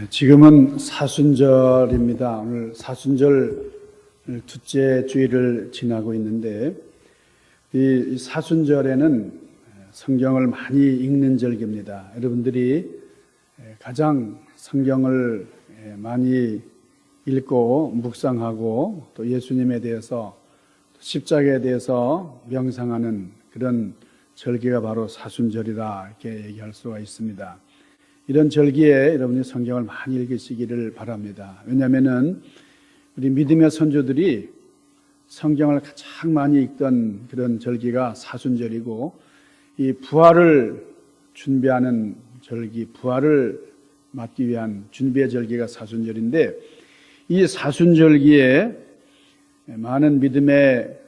지금은 사순절입니다. 오늘 사순절 둘째 주일을 지나고 있는데, 이 사순절에는 성경을 많이 읽는 절기입니다. 여러분들이 가장 성경을 많이 읽고 묵상하고 또 예수님에 대해서, 십자가에 대해서 명상하는 그런 절기가 바로 사순절이라 이렇게 얘기할 수가 있습니다. 이런 절기에 여러분이 성경을 많이 읽으시기를 바랍니다. 왜냐하면은 우리 믿음의 선조들이 성경을 가장 많이 읽던 그런 절기가 사순절이고, 이 부활을 준비하는 절기, 부활을 맞기 위한 준비의 절기가 사순절인데, 이 사순절기에 많은 믿음의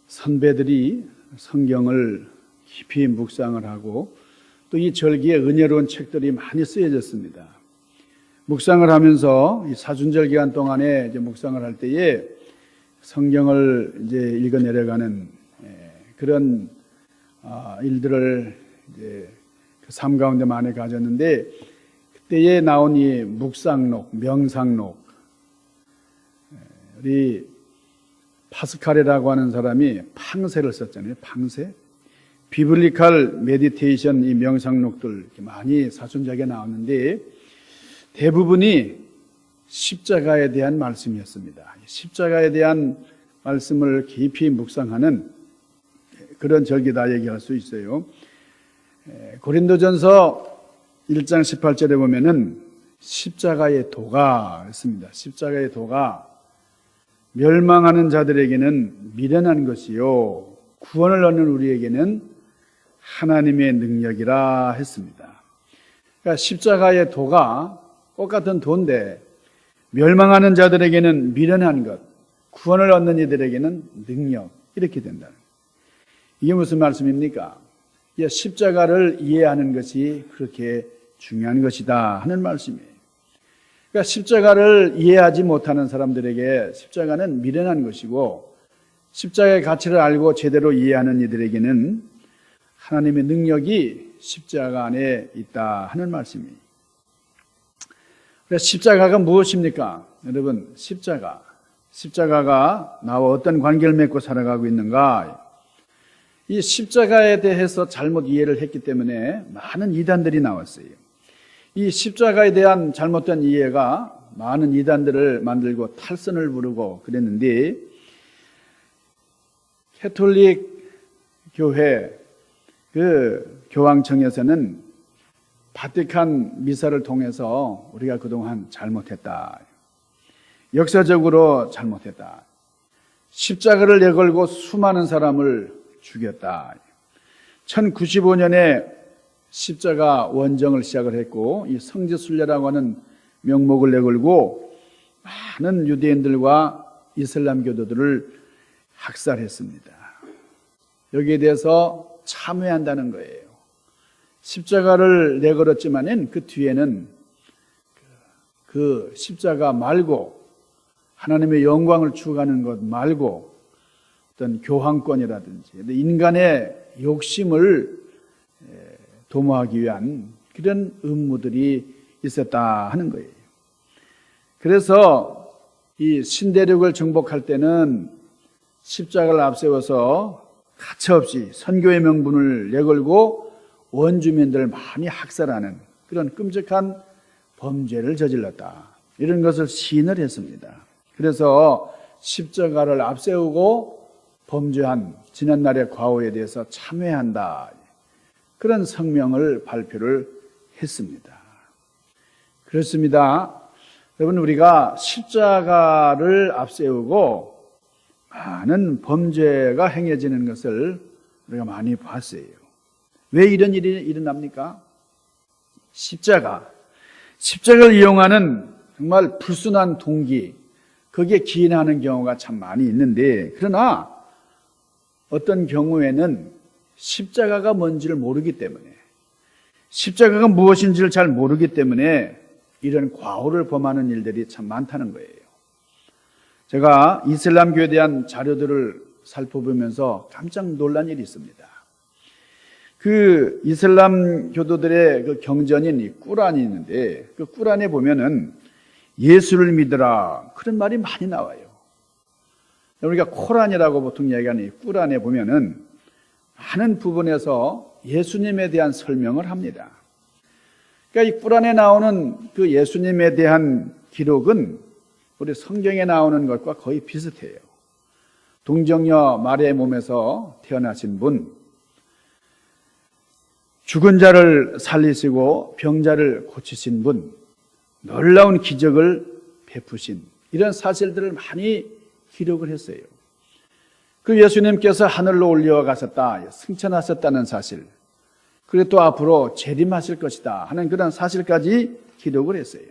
선배들이 성경을 깊이 묵상을 하고 또 이 절기에 은혜로운 책들이 많이 쓰여졌습니다. 묵상을 하면서 이 사순절 기간 동안에 이제 묵상을 할 때에 성경을 이제 읽어 내려가는 그런 일들을 이제 그 삶 가운데 많이 가졌는데, 그때에 나온 이 묵상록, 명상록, 우리 파스칼이라고 하는 사람이 팡세를 썼잖아요. 팡세. 비블리컬 메디테이션, 이 명상록들 이렇게 많이 사순절기에 나왔는데 대부분이 십자가에 대한 말씀이었습니다. 십자가에 대한 말씀을 깊이 묵상하는 그런 절기다 얘기할 수 있어요. 고린도전서 1장 18절에 보면은 십자가의 도가 있습니다. 십자가의 도가 멸망하는 자들에게는 미련한 것이요 구원을 얻는 우리에게는 하나님의 능력이라 했습니다. 그러니까 십자가의 도가 똑같은 도인데 멸망하는 자들에게는 미련한 것, 구원을 얻는 이들에게는 능력, 이렇게 된다는 거예요. 이게 무슨 말씀입니까? 십자가를 이해하는 것이 그렇게 중요한 것이다 하는 말씀이에요. 그러니까 십자가를 이해하지 못하는 사람들에게 십자가는 미련한 것이고, 십자가의 가치를 알고 제대로 이해하는 이들에게는 하나님의 능력이 십자가 안에 있다 하는 말씀이에요. 그래서 십자가가 무엇입니까? 여러분, 십자가가 나와 어떤 관계를 맺고 살아가고 있는가? 이 십자가에 대해서 잘못 이해를 했기 때문에 많은 이단들이 나왔어요. 이 십자가에 대한 잘못된 이해가 많은 이단들을 만들고 탈선을 부르고 그랬는데, 캐톨릭 교회 그 교황청에서는 바티칸 미사를 통해서 우리가 그동안 잘못했다, 역사적으로 잘못했다, 십자가를 내걸고 수많은 사람을 죽였다, 1095년에 십자가 원정을 시작을 했고, 이 성지순례라고 하는 명목을 내걸고 많은 유대인들과 이슬람 교도들을 학살했습니다. 여기에 대해서 참회한다는 거예요. 십자가를 내걸었지만은 그 뒤에는 그 십자가 말고 하나님의 영광을 추구하는 것 말고 어떤 교황권이라든지 인간의 욕심을 도모하기 위한 그런 음모들이 있었다 하는 거예요. 그래서 이 신대륙을 정복할 때는 십자가를 앞세워서 가차없이 선교의 명분을 내걸고 원주민들을 많이 학살하는 그런 끔찍한 범죄를 저질렀다, 이런 것을 시인을 했습니다. 그래서 십자가를 앞세우고 범죄한 지난날의 과오에 대해서 참회한다, 그런 성명을 발표를 했습니다. 그렇습니다. 여러분, 우리가 십자가를 앞세우고 많은 범죄가 행해지는 것을 우리가 많이 봤어요. 왜 이런 일이 일어납니까? 십자가를 이용하는 정말 불순한 동기, 거기에 기인하는 경우가 참 많이 있는데, 그러나 어떤 경우에는 십자가가 뭔지를 모르기 때문에, 십자가가 무엇인지를 잘 모르기 때문에 이런 과오를 범하는 일들이 참 많다는 거예요. 제가 이슬람교에 대한 자료들을 살펴보면서 깜짝 놀란 일이 있습니다. 그 이슬람 교도들의 그 경전인 이 꾸란이 있는데 그 꾸란에 보면은 예수를 믿으라 그런 말이 많이 나와요. 우리가 코란이라고 보통 이야기하는 이 꾸란에 보면은 많은 부분에서 예수님에 대한 설명을 합니다. 그러니까 이 꾸란에 나오는 그 예수님에 대한 기록은 우리 성경에 나오는 것과 거의 비슷해요. 동정녀 마리아의 몸에서 태어나신 분, 죽은 자를 살리시고 병자를 고치신 분, 놀라운 기적을 베푸신 이런 사실들을 많이 기록을 했어요. 그 예수님께서 하늘로 올려가셨다, 승천하셨다는 사실, 그리고 또 앞으로 재림하실 것이다 하는 그런 사실까지 기록을 했어요.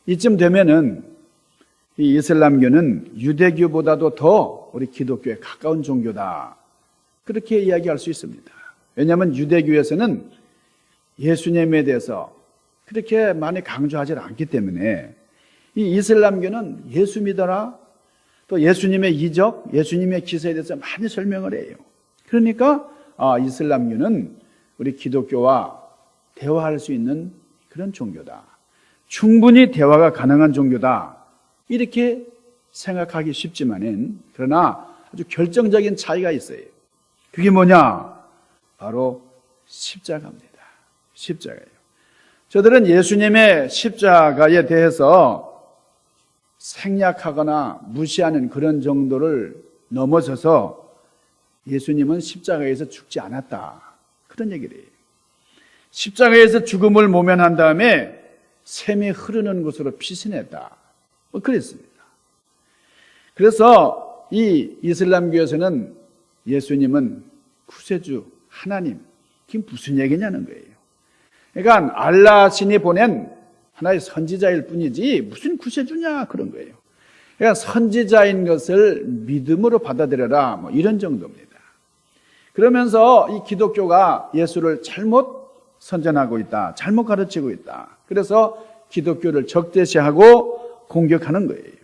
이쯤 되면은 이 이슬람교는 유대교보다도 더 우리 기독교에 가까운 종교다, 그렇게 이야기할 수 있습니다. 왜냐하면 유대교에서는 예수님에 대해서 그렇게 많이 강조하지 않기 때문에 이 이슬람교는 예수 믿어라, 또 예수님의 이적, 예수님의 기사에 대해서 많이 설명을 해요. 그러니까 이슬람교는 우리 기독교와 대화할 수 있는 그런 종교다, 충분히 대화가 가능한 종교다, 이렇게 생각하기 쉽지만은 그러나 아주 결정적인 차이가 있어요. 그게 뭐냐? 바로 십자가입니다. 십자가예요. 저들은 예수님의 십자가에 대해서 생략하거나 무시하는 그런 정도를 넘어서서 예수님은 십자가에서 죽지 않았다, 그런 얘기를 해요. 십자가에서 죽음을 모면한 다음에 샘이 흐르는 곳으로 피신했다, 그랬습니다. 그래서 이 이슬람교에서는 예수님은 구세주, 하나님, 그게 무슨 얘기냐는 거예요. 그러니까 알라 신이 보낸 하나의 선지자일 뿐이지 무슨 구세주냐, 그런 거예요. 그러니까 선지자인 것을 믿음으로 받아들여라, 이런 정도입니다. 그러면서 이 기독교가 예수를 잘못 선전하고 있다, 잘못 가르치고 있다, 그래서 기독교를 적대시하고 공격하는 거예요.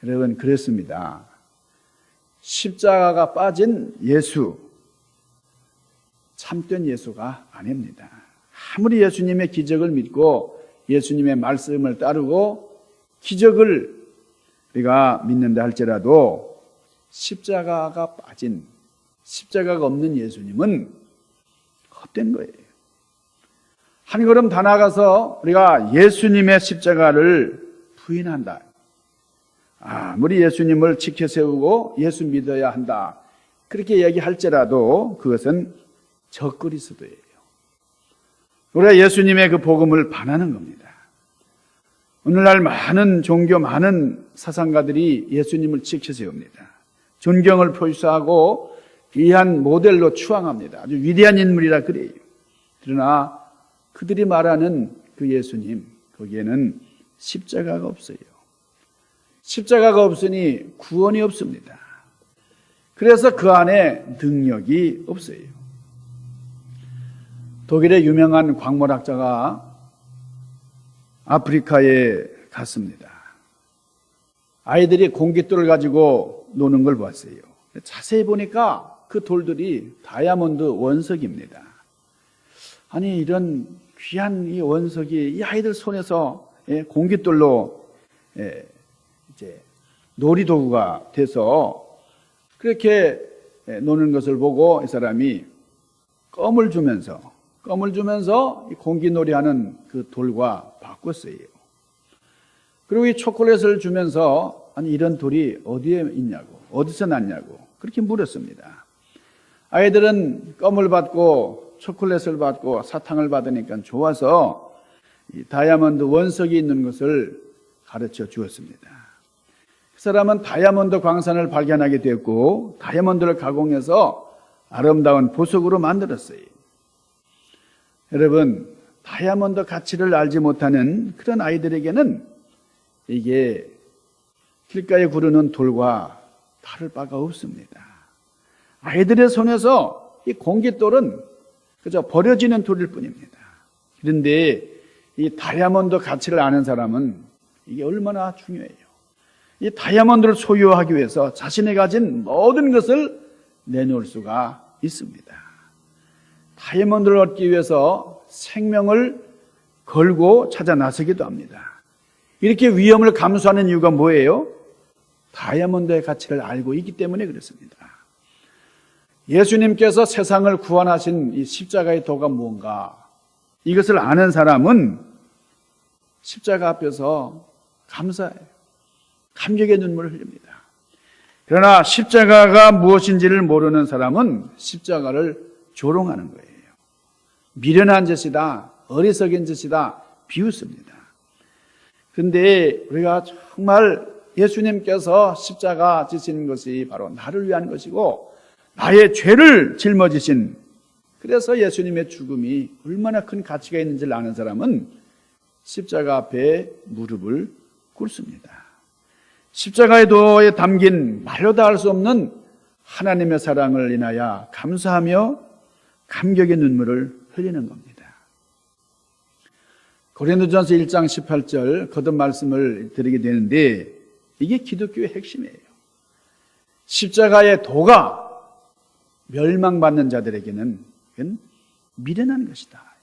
여러분, 그렇습니다. 십자가가 빠진 예수, 참된 예수가 아닙니다. 아무리 예수님의 기적을 믿고 예수님의 말씀을 따르고 기적을 우리가 믿는다 할지라도 십자가가 빠진, 십자가가 없는 예수님은 헛된 거예요. 한 걸음 더 나아가서 우리가 예수님의 십자가를 부인한다, 아무리 예수님을 지켜세우고 예수 믿어야 한다, 그렇게 얘기할지라도 그것은 적그리스도예요. 우리가 예수님의 그 복음을 반하는 겁니다. 오늘날 많은 종교, 많은 사상가들이 예수님을 지켜세웁니다. 존경을 표시하고 귀한 모델로 추앙합니다. 아주 위대한 인물이라 그래요. 그러나 그들이 말하는 그 예수님, 거기에는 십자가가 없어요. 십자가가 없으니 구원이 없습니다. 그래서 그 안에 능력이 없어요. 독일의 유명한 광물학자가 아프리카에 갔습니다. 아이들이 공깃돌을 가지고 노는 걸 봤어요. 자세히 보니까 그 돌들이 다이아몬드 원석입니다. 아니, 이런 귀한 이 원석이 이 아이들 손에서 공깃돌로 이제 놀이도구가 돼서 그렇게 노는 것을 보고 이 사람이 껌을 주면서 공기놀이 하는 그 돌과 바꿨어요. 그리고 이 초콜릿을 주면서 아니, 이런 돌이 어디에 있냐고, 어디서 났냐고 그렇게 물었습니다. 아이들은 껌을 받고 초콜릿을 받고 사탕을 받으니까 좋아서 이 다이아몬드 원석이 있는 것을 가르쳐 주었습니다. 그 사람은 다이아몬드 광산을 발견하게 됐고 다이아몬드를 가공해서 아름다운 보석으로 만들었어요. 여러분, 다이아몬드 가치를 알지 못하는 그런 아이들에게는 이게 길가에 구르는 돌과 다를 바가 없습니다. 아이들의 손에서 이 공깃돌은 그저 버려지는 돌일 뿐입니다. 그런데 이 다이아몬드 가치를 아는 사람은 이게 얼마나 중요해요. 이 다이아몬드를 소유하기 위해서 자신이 가진 모든 것을 내놓을 수가 있습니다. 다이아몬드를 얻기 위해서 생명을 걸고 찾아 나서기도 합니다. 이렇게 위험을 감수하는 이유가 뭐예요? 다이아몬드의 가치를 알고 있기 때문에 그렇습니다. 예수님께서 세상을 구원하신 이 십자가의 도가 무언가, 이것을 아는 사람은 십자가 앞에서 감사해요. 감격의 눈물을 흘립니다. 그러나 십자가가 무엇인지를 모르는 사람은 십자가를 조롱하는 거예요. 미련한 짓이다, 어리석은 짓이다, 비웃습니다. 그런데 우리가 정말 예수님께서 십자가 지시는 것이 바로 나를 위한 것이고 나의 죄를 짊어지신, 그래서 예수님의 죽음이 얼마나 큰 가치가 있는지를 아는 사람은 십자가 앞에 무릎을 꿇습니다. 십자가의 도에 담긴 말로 다 할 수 없는 하나님의 사랑을 인하여 감사하며 감격의 눈물을 흘리는 겁니다. 고린도전서 1장 18절 거듭 말씀을 드리게 되는데 이게 기독교의 핵심이에요. 십자가의 도가 멸망받는 자들에게는 미련한 것이다.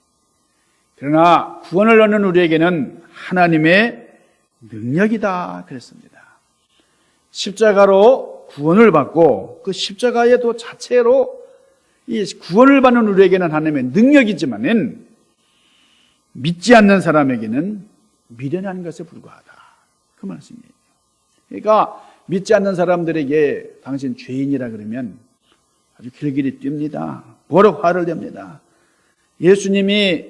그러나 구원을 얻는 우리에게는 하나님의 능력이다 그랬습니다. 십자가로 구원을 받고 그 십자가의 도 자체로 이 구원을 받는 우리에게는 하나님의 능력이지만은 믿지 않는 사람에게는 미련한 것에 불과하다. 그 말씀이에요. 그러니까 믿지 않는 사람들에게 당신 죄인이라 그러면 아주 길길이 뜁니다. 버럭 화를 냅니다. 예수님이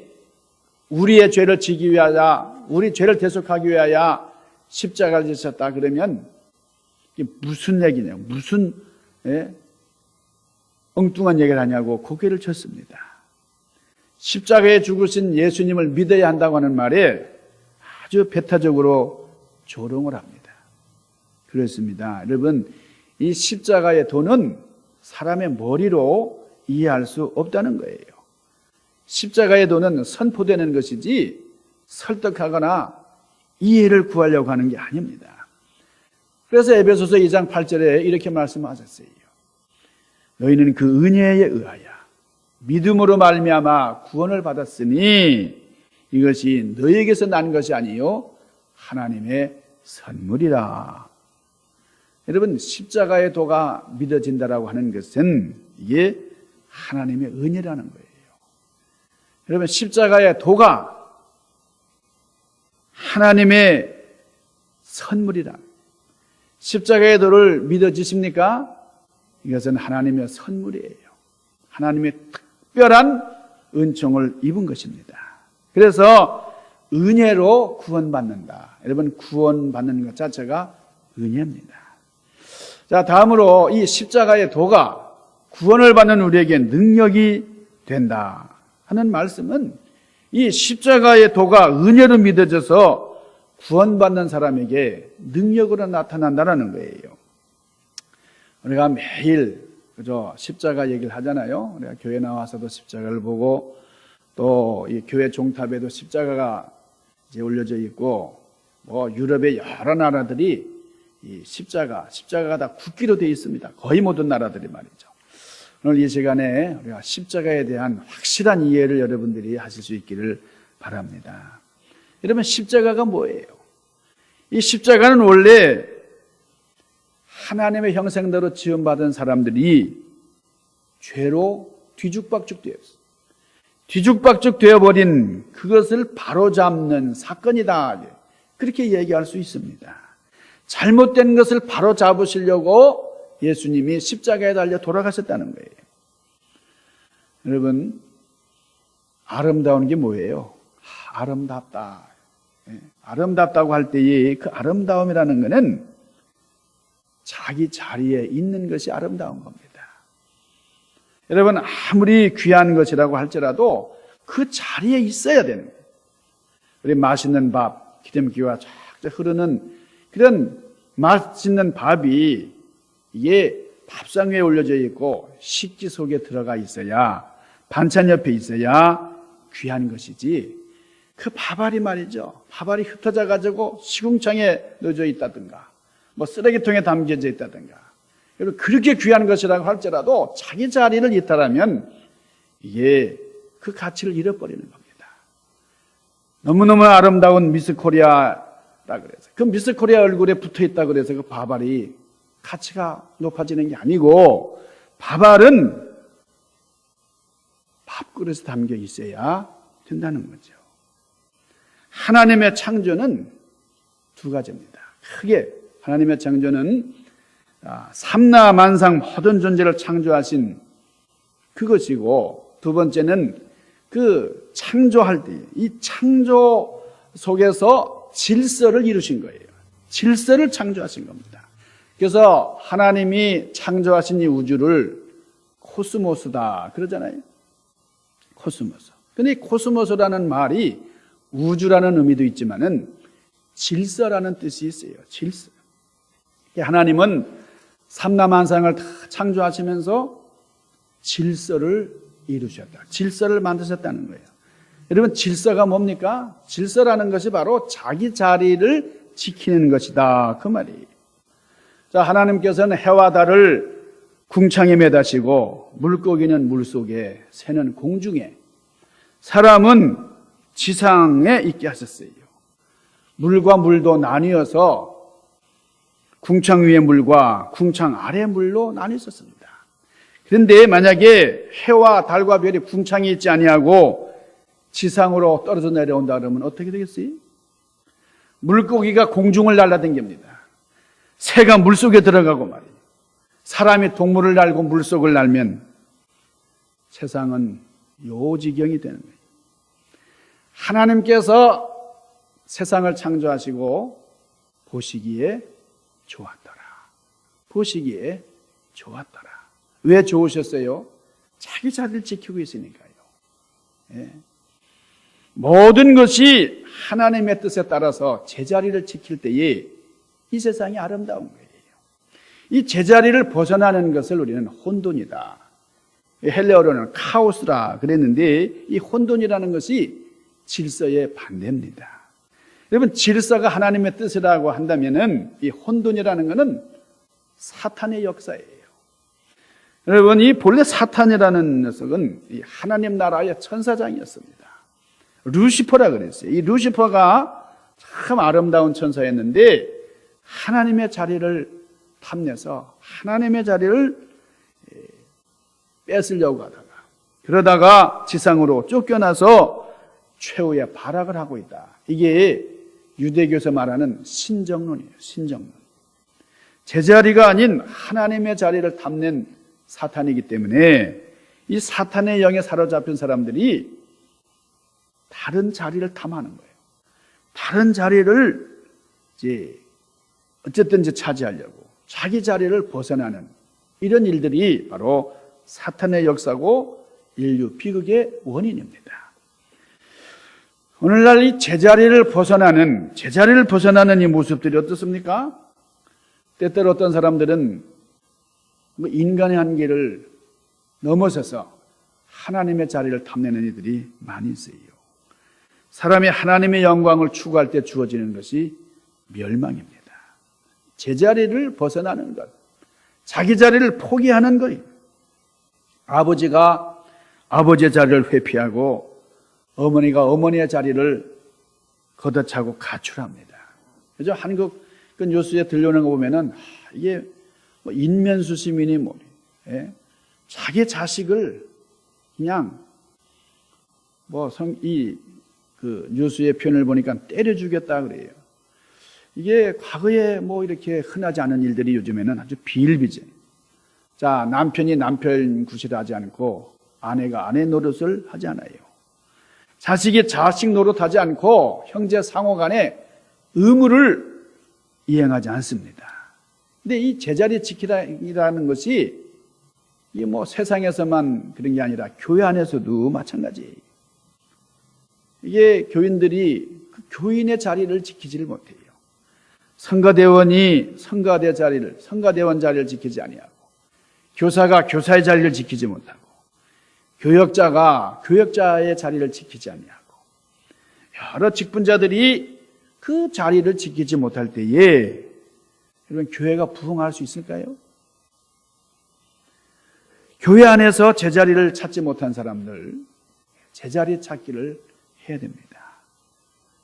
우리의 죄를 지기 위하여, 우리 죄를 대속하기 위하여 십자가를 지셨다 그러면 이게 무슨 얘기냐, 무슨 엉뚱한 얘기를 하냐고 고개를 쳤습니다. 십자가에 죽으신 예수님을 믿어야 한다고 하는 말에 아주 배타적으로 조롱을 합니다. 그렇습니다. 여러분, 이 십자가의 도는 사람의 머리로 이해할 수 없다는 거예요. 십자가의 도는 선포되는 것이지 설득하거나 이해를 구하려고 하는 게 아닙니다. 그래서 에베소서 2장 8절에 이렇게 말씀하셨어요. 너희는 그 은혜에 의하여 믿음으로 말미암아 구원을 받았으니 이것이 너희에게서 난 것이 아니요 하나님의 선물이라. 여러분, 십자가의 도가 믿어진다라고 하는 것은 이게 하나님의 은혜라는 거예요. 여러분, 십자가의 도가 하나님의 선물이라. 십자가의 도를 믿어지십니까? 이것은 하나님의 선물이에요. 하나님의 특별한 은총을 입은 것입니다. 그래서 은혜로 구원받는다. 여러분, 구원받는 것 자체가 은혜입니다. 자, 다음으로 이 십자가의 도가 구원을 받는 우리에게 능력이 된다 하는 말씀은 이 십자가의 도가 은혜로 믿어져서 구원받는 사람에게 능력으로 나타난다는 거예요. 우리가 매일 그죠, 십자가 얘기를 하잖아요. 우리가 교회 나와서도 십자가를 보고 또 이 교회 종탑에도 십자가가 이제 올려져 있고 뭐 유럽의 여러 나라들이 이 십자가가 다 국기로 되어 있습니다. 거의 모든 나라들이 말이죠. 오늘 이 시간에 우리가 십자가에 대한 확실한 이해를 여러분들이 하실 수 있기를 바랍니다. 여러분, 십자가가 뭐예요? 이 십자가는 원래 하나님의 형상대로 지음받은 사람들이 죄로 뒤죽박죽 되었어요. 뒤죽박죽 되어버린 그것을 바로잡는 사건이다. 그렇게 얘기할 수 있습니다. 잘못된 것을 바로잡으시려고 예수님이 십자가에 달려 돌아가셨다는 거예요. 여러분, 아름다운 게 뭐예요? 아름답다. 아름답다고 할 때의 그 아름다움이라는 것은 자기 자리에 있는 것이 아름다운 겁니다. 여러분, 아무리 귀한 것이라고 할지라도 그 자리에 있어야 되는 거예요. 우리 맛있는 밥, 기름기가 쫙쫙 흐르는 그런 맛있는 밥이 이게 밥상 위에 올려져 있고 식기 속에 들어가 있어야, 반찬 옆에 있어야 귀한 것이지, 그 밥알이 말이죠. 밥알이 흩어져 가지고 시궁창에 넣어져 있다든가 뭐 쓰레기통에 담겨져 있다든가, 그렇게 귀한 것이라고 할지라도 자기 자리를 이탈하면 이게 그 가치를 잃어버리는 겁니다. 너무너무 아름다운 미스 코리아라 그래서 그 미스 코리아 얼굴에 붙어 있다 그래서 그 밥알이 가치가 높아지는 게 아니고, 밥알은 밥그릇에 담겨 있어야 된다는 거죠. 하나님의 창조는 두 가지입니다. 크게 하나님의 창조는 삼라만상 모든 존재를 창조하신 그것이고, 두 번째는 그 창조할 때 이 창조 속에서 질서를 이루신 거예요. 질서를 창조하신 겁니다. 그래서 하나님이 창조하신 이 우주를 코스모스다 그러잖아요. 코스모스. 근데 이 코스모스라는 말이 우주라는 의미도 있지만은 질서라는 뜻이 있어요. 질서. 하나님은 삼라만상을 다 창조하시면서 질서를 이루셨다. 질서를 만드셨다는 거예요. 여러분, 질서가 뭡니까? 질서라는 것이 바로 자기 자리를 지키는 것이다, 그 말이에요. 자, 하나님께서는 해와 달을 궁창에 매다시고, 물고기는 물속에, 새는 공중에, 사람은 지상에 있게 하셨어요. 물과 물도 나뉘어서 궁창 위의 물과 궁창 아래 물로 나뉘었습니다. 그런데 만약에 해와 달과 별이 궁창에 있지 아니하고 지상으로 떨어져 내려온다 그러면 어떻게 되겠어요? 물고기가 공중을 날아다닙니다. 새가 물속에 들어가고 말이에요. 사람이 동물을 날고 물속을 날면 세상은 요지경이 되는 거예요. 하나님께서 세상을 창조하시고 보시기에 좋았더라. 보시기에 좋았더라. 왜 좋으셨어요? 자기 자리를 지키고 있으니까요. 예. 모든 것이 하나님의 뜻에 따라서 제자리를 지킬 때에 이 세상이 아름다운 거예요. 이 제자리를 벗어나는 것을 우리는 혼돈이다. 헬레어로는 카오스라 그랬는데, 이 혼돈이라는 것이 질서의 반대입니다. 여러분, 질서가 하나님의 뜻이라고 한다면은 이 혼돈이라는 것은 사탄의 역사예요. 여러분, 이 본래 사탄이라는 녀석은 이 하나님 나라의 천사장이었습니다. 루시퍼라 그랬어요. 이 루시퍼가 참 아름다운 천사였는데 하나님의 자리를 탐내서 하나님의 자리를 뺏으려고 하다가, 그러다가 지상으로 쫓겨나서 최후의 발악을 하고 있다. 이게 유대교에서 말하는 신정론이에요. 신정론. 제자리가 아닌 하나님의 자리를 탐낸 사탄이기 때문에 이 사탄의 영에 사로잡힌 사람들이 다른 자리를 탐하는 거예요. 다른 자리를 어쨌든 차지하려고 자기 자리를 벗어나는 이런 일들이 바로 사탄의 역사고 인류 비극의 원인입니다. 오늘날 이 제자리를 벗어나는 이 모습들이 어떻습니까? 때때로 어떤 사람들은 인간의 한계를 넘어서서 하나님의 자리를 탐내는 이들이 많이 있어요. 사람이 하나님의 영광을 추구할 때 주어지는 것이 멸망입니다. 제자리를 벗어나는 것, 자기 자리를 포기하는 거예요. 아버지가 아버지의 자리를 회피하고 어머니가 어머니의 자리를 걷어차고 가출합니다. 그죠? 한국 그 뉴스에 들려오는 거 보면은 이게 인면수 시민이 자기 자식을 그냥 그 뉴스의 표현을 보니까 때려 죽였다 그래요. 이게 과거에 이렇게 흔하지 않은 일들이 요즘에는 아주 비일비재. 자, 남편이 남편 구실을 하지 않고 아내가 아내 노릇을 하지 않아요. 자식이 자식 노릇하지 않고 형제 상호 간에 의무를 이행하지 않습니다. 근데 이 제자리 지키라는 것이 이게 세상에서만 그런 게 아니라 교회 안에서도 마찬가지예요. 이게 교인들이 그 교인의 자리를 지키지를 못해요. 성가대원이 성가대원 자리를 지키지 아니하고, 교사가 교사의 자리를 지키지 못하고, 교역자가 교역자의 자리를 지키지 아니하고, 여러 직분자들이 그 자리를 지키지 못할 때에 여러분, 교회가 부흥할 수 있을까요? 교회 안에서 제자리를 찾지 못한 사람들, 제자리 찾기를 해야 됩니다.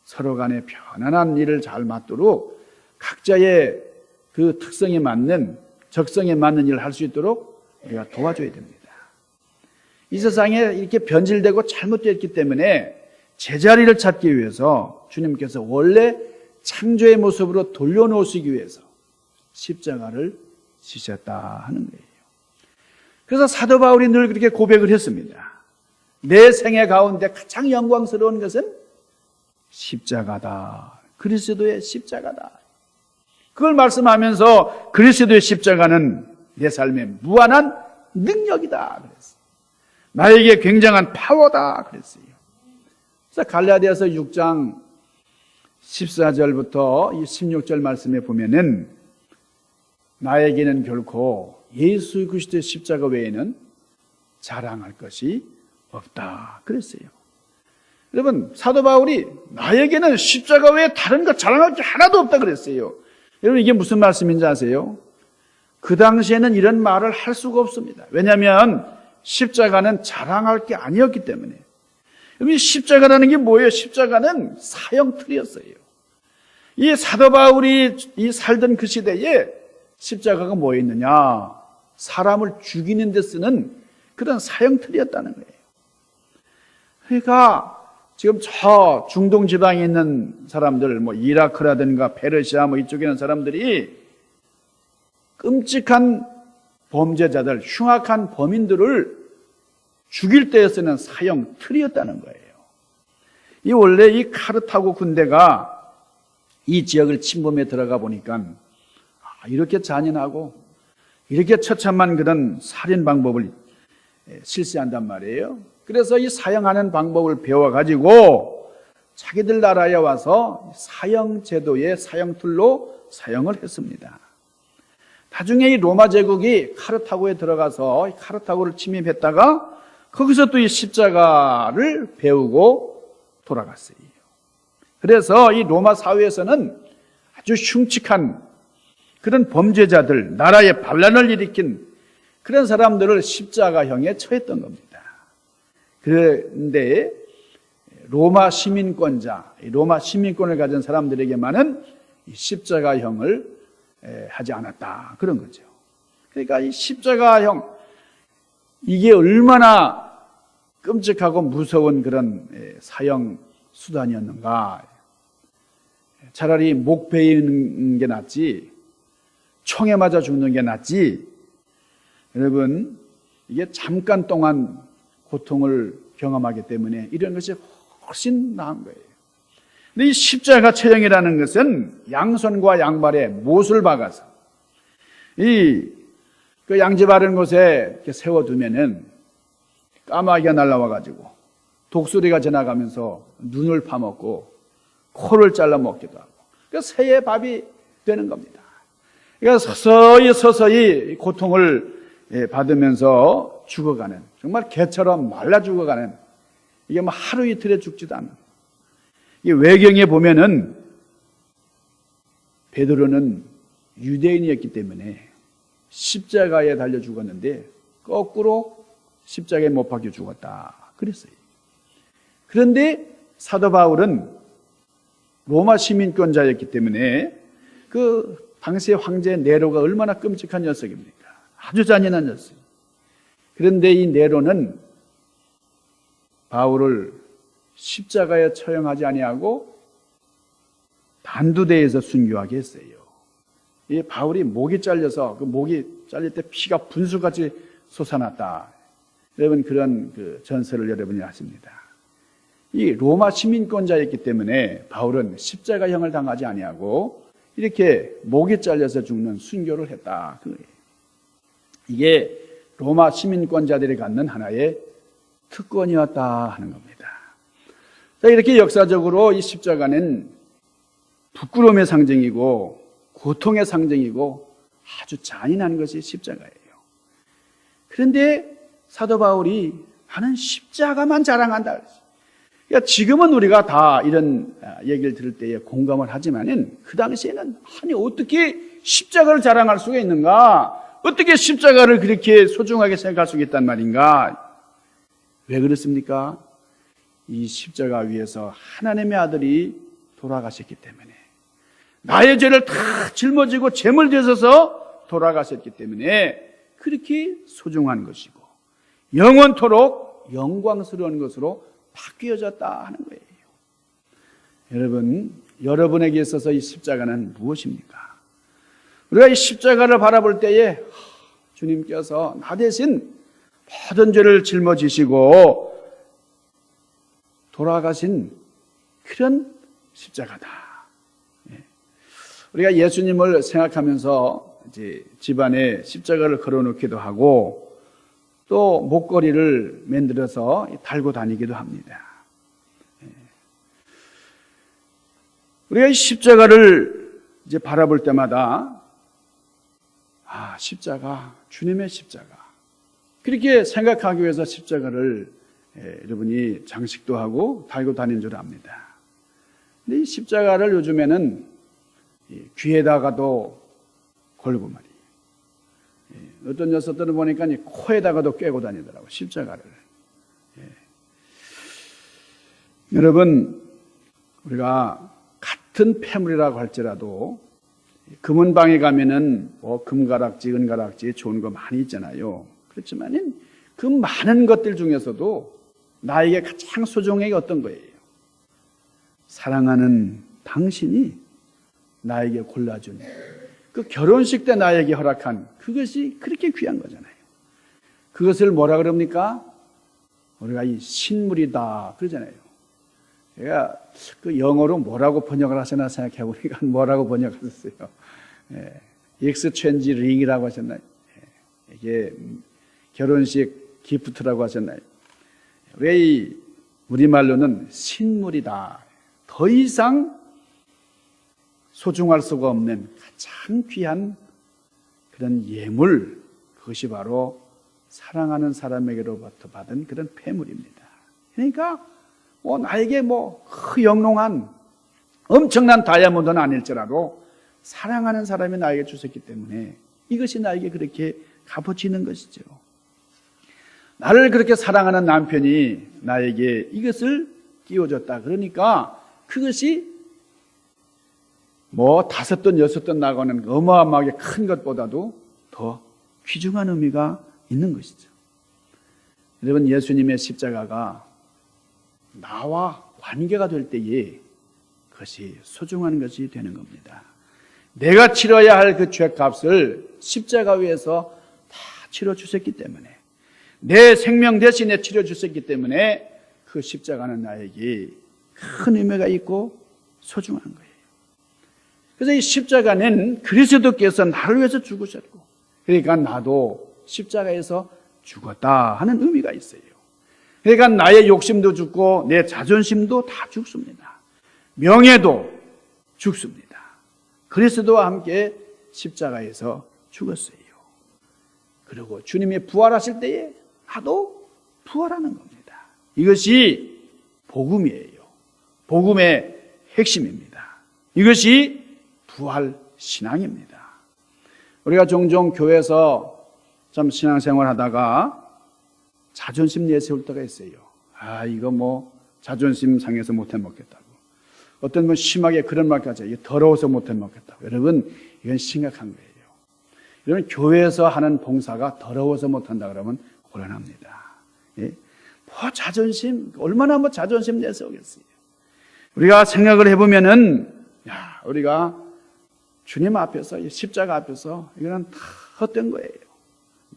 서로 간에 편안한 일을 잘 맡도록 각자의 그 특성에 맞는, 적성에 맞는 일을 할 수 있도록 우리가 도와줘야 됩니다. 이 세상에 이렇게 변질되고 잘못되었기 때문에 제자리를 찾기 위해서 주님께서 원래 창조의 모습으로 돌려놓으시기 위해서 십자가를 지셨다 하는 거예요. 그래서 사도 바울이 늘 그렇게 고백을 했습니다. 내 생애 가운데 가장 영광스러운 것은 십자가다. 그리스도의 십자가다. 그걸 말씀하면서 그리스도의 십자가는 내 삶의 무한한 능력이다 그랬어요. 나에게 굉장한 파워다 그랬어요. 그래서 갈라디아서 6장 14절부터 16절 말씀에 보면은 나에게는 결코 예수 그리스도의 십자가 외에는 자랑할 것이 없다 그랬어요. 여러분, 사도 바울이 나에게는 십자가 외에 다른 것 자랑할 게 하나도 없다 그랬어요. 여러분, 이게 무슨 말씀인지 아세요? 그 당시에는 이런 말을 할 수가 없습니다. 왜냐하면 십자가는 자랑할 게 아니었기 때문에. 여러분, 십자가라는 게 뭐예요? 십자가는 사형틀이었어요. 이 사도 바울이 이 살던 그 시대에 십자가가 뭐였느냐? 사람을 죽이는 데 쓰는 그런 사형틀이었다는 거예요. 그러니까 지금 저 중동 지방에 있는 사람들, 뭐 이라크라든가 페르시아 뭐 이쪽에 있는 사람들이 끔찍한 범죄자들, 흉악한 범인들을 죽일 때에 쓰는 사형 틀이었다는 거예요. 이 원래 이 카르타고 군대가 이 지역을 침범해 들어가 보니까 이렇게 잔인하고 이렇게 처참한 그런 살인 방법을 실시한단 말이에요. 그래서 이 사형하는 방법을 배워가지고 자기들 나라에 와서 사형 제도의 사형틀로 사형을 했습니다. 나중에 이 로마 제국이 카르타고에 들어가서 카르타고를 침입했다가 거기서 또 이 십자가를 배우고 돌아갔어요. 그래서 이 로마 사회에서는 아주 흉측한 그런 범죄자들, 나라에 반란을 일으킨 그런 사람들을 십자가형에 처했던 겁니다. 그런데 로마 시민권자, 로마 시민권을 가진 사람들에게만은 십자가형을 하지 않았다. 그런 거죠. 그러니까 이 십자가형, 이게 얼마나 끔찍하고 무서운 그런 사형 수단이었는가. 차라리 목 베이는 게 낫지, 총에 맞아 죽는 게 낫지. 여러분, 이게 잠깐 동안 고통을 경험하기 때문에 이런 것이 훨씬 나은 거예요. 근데 이 십자가 처형이라는 것은 양손과 양발에 못을 박아서 그 양지 바른 곳에 이렇게 세워두면은 까마귀가 날라와가지고 독수리가 지나가면서 눈을 파먹고 코를 잘라 먹기도 하고, 그 새의 밥이 되는 겁니다. 그러니까 서서히 고통을 받으면서 죽어가는, 정말 개처럼 말라 죽어가는, 이게 뭐 하루 이틀에 죽지도 않는. 이 외경에 보면은 베드로는 유대인이었기 때문에 십자가에 달려 죽었는데 거꾸로 십자가에 못 박혀 죽었다 그랬어요. 그런데 사도 바울은 로마 시민권자였기 때문에 그 당시의 황제 네로가 얼마나 끔찍한 녀석입니까? 아주 잔인한 녀석. 그런데 이 네로는 바울을 십자가에 처형하지 아니하고 단두대에서 순교하게 했어요. 이 바울이 목이 잘려서 그 목이 잘릴 때 피가 분수같이 솟아났다. 여러분, 그런 그 전설을 여러분이 아십니다. 이 로마 시민권자였기 때문에 바울은 십자가형을 당하지 아니하고 이렇게 목이 잘려서 죽는 순교를 했다. 이게 로마 시민권자들이 갖는 하나의 특권이었다 하는 겁니다. 자, 이렇게 역사적으로 이 십자가는 부끄러움의 상징이고 고통의 상징이고 아주 잔인한 것이 십자가예요. 그런데 사도 바울이 나는 십자가만 자랑한다. 그러니까 지금은 우리가 다 이런 얘기를 들을 때에 공감을 하지만은 그 당시에는 아니 어떻게 십자가를 자랑할 수가 있는가? 어떻게 십자가를 그렇게 소중하게 생각할 수 있단 말인가? 왜 그렇습니까? 이 십자가 위에서 하나님의 아들이 돌아가셨기 때문에, 나의 죄를 다 짊어지고 죄물 되셔서 돌아가셨기 때문에 그렇게 소중한 것이고 영원토록 영광스러운 것으로 바뀌어졌다 하는 거예요. 여러분, 여러분에게 있어서 이 십자가는 무엇입니까? 우리가 이 십자가를 바라볼 때에 주님께서 나 대신 모든 죄를 짊어지시고 돌아가신 그런 십자가다. 우리가 예수님을 생각하면서 이제 집안에 십자가를 걸어놓기도 하고 또 목걸이를 만들어서 달고 다니기도 합니다. 우리가 이 십자가를 이제 바라볼 때마다 십자가, 주님의 십자가, 그렇게 생각하기 위해서 십자가를 여러분이 장식도 하고 달고 다니는 줄 압니다. 근데 이 십자가를 요즘에는 귀에다가도 걸고 말이에요. 어떤 녀석들은 보니까 코에다가도 꿰고 다니더라고요, 십자가를. 여러분, 우리가 같은 폐물이라고 할지라도 금은방에 가면은 금가락지, 은가락지 좋은 거 많이 있잖아요. 그렇지만 그 많은 것들 중에서도 나에게 가장 소중한 게 어떤 거예요? 사랑하는 당신이 나에게 골라준 그 결혼식 때 나에게 허락한 그것이 그렇게 귀한 거잖아요. 그것을 뭐라 그럽니까? 우리가 이 신물이다 그러잖아요. 제가 그 영어로 뭐라고 번역을 하시나 생각해 보니까 뭐라고 번역하셨어요? 익스체인지 링이라고 하셨나요? 이게 결혼식 기프트라고 하셨나요? 왜 우리말로는 신물이다. 더 이상 소중할 수가 없는 가장 귀한 그런 예물, 그것이 바로 사랑하는 사람에게로부터 받은 그런 폐물입니다. 그러니까 나에게 영롱한 엄청난 다이아몬드는 아닐지라도 사랑하는 사람이 나에게 주셨기 때문에 이것이 나에게 그렇게 값어치 있는 것이죠. 나를 그렇게 사랑하는 남편이 나에게 이것을 끼워줬다. 그러니까 그것이 5돈, 6돈 나가는 어마어마하게 큰 것보다도 더 귀중한 의미가 있는 것이죠. 여러분, 예수님의 십자가가 나와 관계가 될 때에 그것이 소중한 것이 되는 겁니다. 내가 치러야 할 그 죄값을 십자가 위에서 다 치러주셨기 때문에, 내 생명 대신에 치러주셨기 때문에 그 십자가는 나에게 큰 의미가 있고 소중한 거예요. 그래서 이 십자가는 그리스도께서 나를 위해서 죽으셨고, 그러니까 나도 십자가에서 죽었다 하는 의미가 있어요. 그러니까 나의 욕심도 죽고 내 자존심도 다 죽습니다. 명예도 죽습니다. 그리스도와 함께 십자가에서 죽었어요. 그리고 주님이 부활하실 때에 나도 부활하는 겁니다. 이것이 복음이에요. 복음의 핵심입니다. 이것이 부활 신앙입니다. 우리가 종종 교회에서 참 신앙생활 하다가 자존심 내세울 때가 있어요. 이거 자존심 상해서 못해 먹겠다고. 어떤 분 심하게 그런 말까지 해요. 더러워서 못해 먹겠다고. 여러분, 이건 심각한 거예요. 여러분, 교회에서 하는 봉사가 더러워서 못한다 그러면 곤란합니다. 자존심, 얼마나 자존심 내세우겠어요. 우리가 생각을 해보면은, 우리가 주님 앞에서, 십자가 앞에서 이거는 다 헛된 거예요.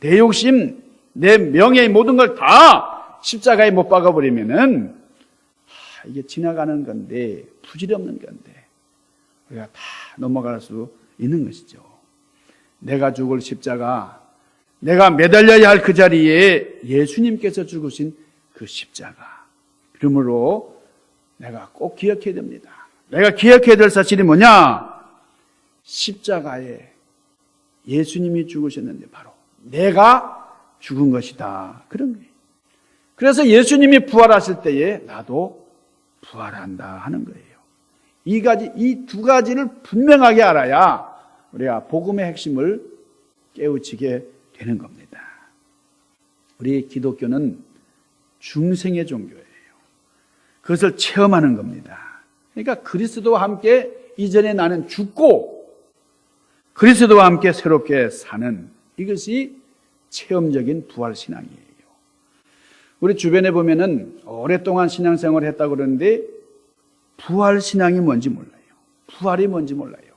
내 욕심, 내 명예의 모든 걸 다 십자가에 못 박아버리면은 이게 지나가는 건데, 부질없는 건데 우리가 다 넘어갈 수 있는 것이죠. 내가 죽을 십자가, 내가 매달려야 할 그 자리에 예수님께서 죽으신 그 십자가, 그러므로 내가 꼭 기억해야 됩니다. 내가 기억해야 될 사실이 뭐냐? 십자가에 예수님이 죽으셨는데 바로 내가 죽은 것이다, 그런 거예요. 그래서 예수님이 부활하실 때에 나도 부활한다 하는 거예요. 이 두 가지를 분명하게 알아야 우리가 복음의 핵심을 깨우치게 되는 겁니다. 우리 기독교는 중생의 종교예요. 그것을 체험하는 겁니다. 그러니까 그리스도와 함께 이전에 나는 죽고 그리스도와 함께 새롭게 사는, 이것이 체험적인 부활신앙이에요. 우리 주변에 보면은 오랫동안 신앙생활을 했다고 그러는데 부활신앙이 뭔지 몰라요. 부활이 뭔지 몰라요.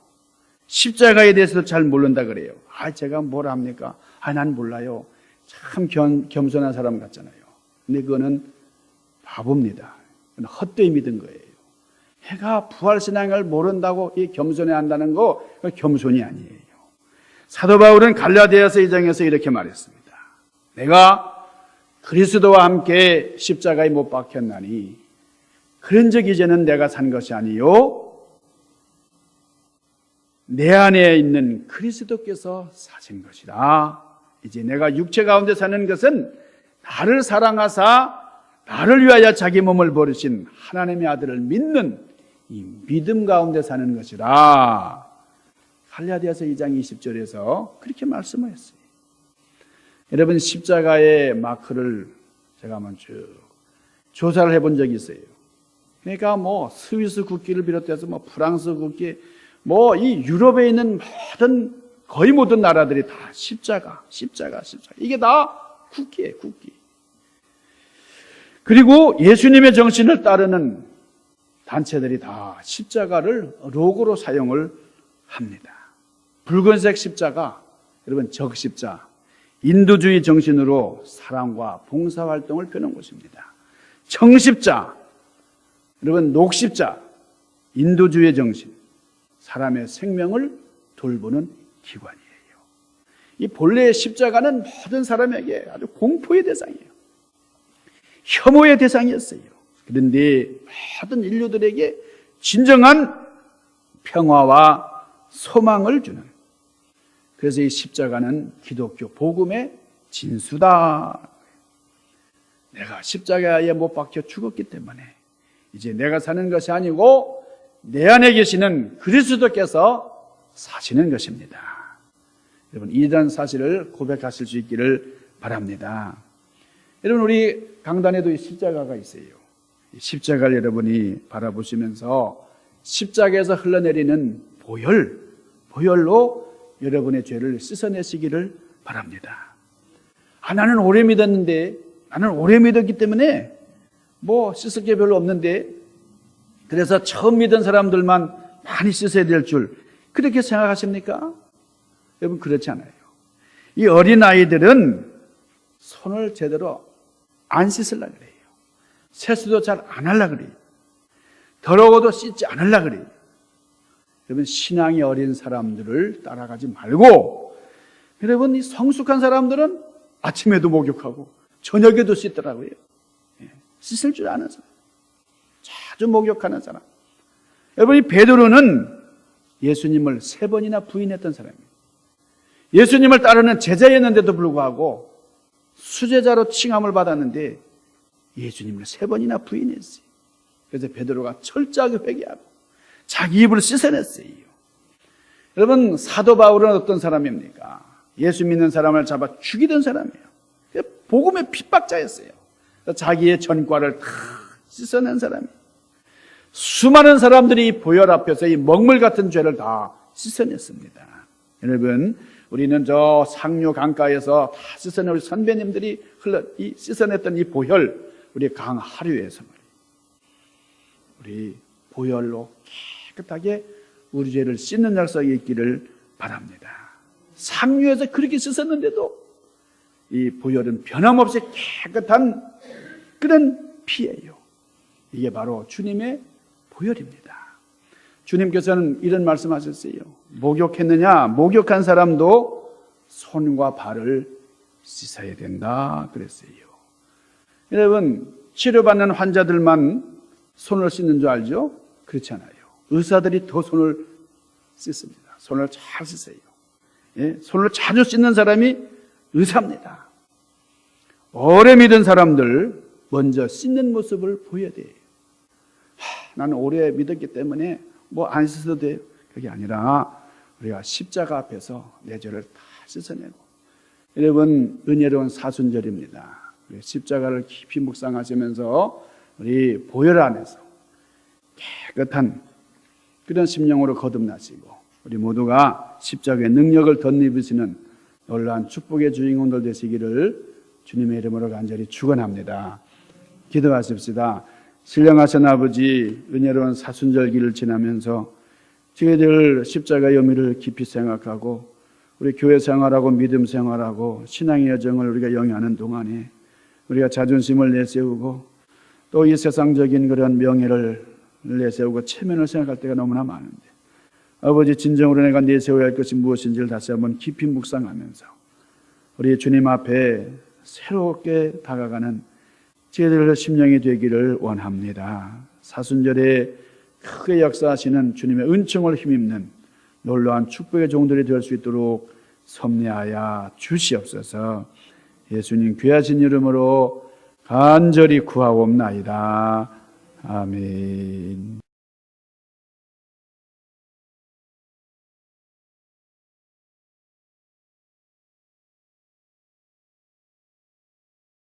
십자가에 대해서도 잘 모른다 그래요. 제가 뭘 합니까? 난 몰라요. 참 겸손한 사람 같잖아요. 근데 그거는 바보입니다. 헛되이 믿은 거예요. 해가 부활신앙을 모른다고 이 겸손해 한다는 거, 겸손이 아니에요. 사도 바울은 갈라디아서 2장에서 이렇게 말했습니다. 내가 그리스도와 함께 십자가에 못 박혔나니 그런즉 이제는 내가 산 것이 아니요 내 안에 있는 그리스도께서 사신 것이라. 이제 내가 육체 가운데 사는 것은 나를 사랑하사 나를 위하여 자기 몸을 버리신 하나님의 아들을 믿는 이 믿음 가운데 사는 것이라. 갈라디아서 2장 20절에서 그렇게 말씀을 했어요. 여러분, 십자가의 마크를 제가 한번 쭉 조사를 해본 적이 있어요. 그러니까 스위스 국기를 비롯해서 프랑스 국기, 이 유럽에 있는 거의 모든 나라들이 다 십자가. 이게 다 국기예요, 국기. 그리고 예수님의 정신을 따르는 단체들이 다 십자가를 로고로 사용을 합니다. 붉은색 십자가, 여러분 적십자, 인도주의 정신으로 사랑과 봉사활동을 펴는 곳입니다. 청십자, 여러분 녹십자, 인도주의 정신, 사람의 생명을 돌보는 기관이에요. 이 본래의 십자가는 모든 사람에게 아주 공포의 대상이에요. 혐오의 대상이었어요. 그런데 모든 인류들에게 진정한 평화와 소망을 주는, 그래서 이 십자가는 기독교 복음의 진수다. 내가 십자가에 못 박혀 죽었기 때문에 이제 내가 사는 것이 아니고 내 안에 계시는 그리스도께서 사시는 것입니다. 여러분, 이런 사실을 고백하실 수 있기를 바랍니다. 여러분, 우리 강단에도 이 십자가가 있어요. 이 십자가를 여러분이 바라보시면서 십자가에서 흘러내리는 보혈로 여러분의 죄를 씻어내시기를 바랍니다. 나는 오래 믿었는데, 나는 오래 믿었기 때문에 씻을 게 별로 없는데, 그래서 처음 믿은 사람들만 많이 씻어야 될 줄 그렇게 생각하십니까? 여러분, 그렇지 않아요. 이 어린아이들은 손을 제대로 안 씻으려고 그래요. 세수도 잘 안 하려고 그래요. 더러워도 씻지 않으려고 그래요. 여러분, 신앙이 어린 사람들을 따라가지 말고, 여러분, 이 성숙한 사람들은 아침에도 목욕하고 저녁에도 씻더라고요. 씻을 줄 아는 사람, 자주 목욕하는 사람. 여러분, 이 베드로는 예수님을 3번이나 부인했던 사람이에요. 예수님을 따르는 제자였는데도 불구하고 수제자로 칭함을 받았는데 예수님을 3번이나 부인했어요. 그래서 베드로가 철저하게 회개하고 자기 입을 씻어냈어요. 여러분, 사도 바울은 어떤 사람입니까? 예수 믿는 사람을 잡아 죽이던 사람이에요. 복음의 핍박자였어요. 자기의 전과를 다 씻어낸 사람이에요. 수많은 사람들이 보혈 앞에서 이 먹물 같은 죄를 다 씻어냈습니다. 여러분, 우리는 저 상류 강가에서 다 씻어낸 우리 선배님들이 씻어냈던 이 보혈, 우리 강 하류에서 우리 보혈로 깨끗하게 우리 죄를 씻는 역사가 있기를 바랍니다. 상류에서 그렇게 씻었는데도 이 보혈은 변함없이 깨끗한 그런 피예요. 이게 바로 주님의 보혈입니다. 주님께서는 이런 말씀하셨어요. 목욕했느냐? 목욕한 사람도 손과 발을 씻어야 된다 그랬어요. 여러분, 치료받는 환자들만 손을 씻는 줄 알죠? 그렇지 않아요. 의사들이 더 손을 씻습니다. 손을 잘 씻어요. 손을 자주 씻는 사람이 의사입니다. 오래 믿은 사람들 먼저 씻는 모습을 보여야 돼요. 나는 오래 믿었기 때문에 안 씻어도 돼요. 그게 아니라 우리가 십자가 앞에서 내 죄를 다 씻어내고. 여러분, 은혜로운 사순절입니다. 십자가를 깊이 묵상하시면서 우리 보혈 안에서 깨끗한 그런 심령으로 거듭나시고 우리 모두가 십자가의 능력을 덧입으시는 놀라운 축복의 주인공들 되시기를 주님의 이름으로 간절히 축원합니다. 기도하십시다. 신령하신 아버지, 은혜로운 사순절기를 지나면서 저희들 십자가의 의미를 깊이 생각하고 우리 교회 생활하고 믿음 생활하고 신앙의 여정을 우리가 영위하는 동안에 우리가 자존심을 내세우고 또 이 세상적인 그런 명예를 내세우고 체면을 생각할 때가 너무나 많은데 아버지, 진정으로 내가 내세워야 할 것이 무엇인지를 다시 한번 깊이 묵상하면서 우리 주님 앞에 새롭게 다가가는 저희들의 심령이 되기를 원합니다. 사순절에 크게 역사하시는 주님의 은총을 힘입는 놀라운 축복의 종들이 될 수 있도록 섭리하여 주시옵소서. 예수님 귀하신 이름으로 간절히 구하옵나이다. 아멘.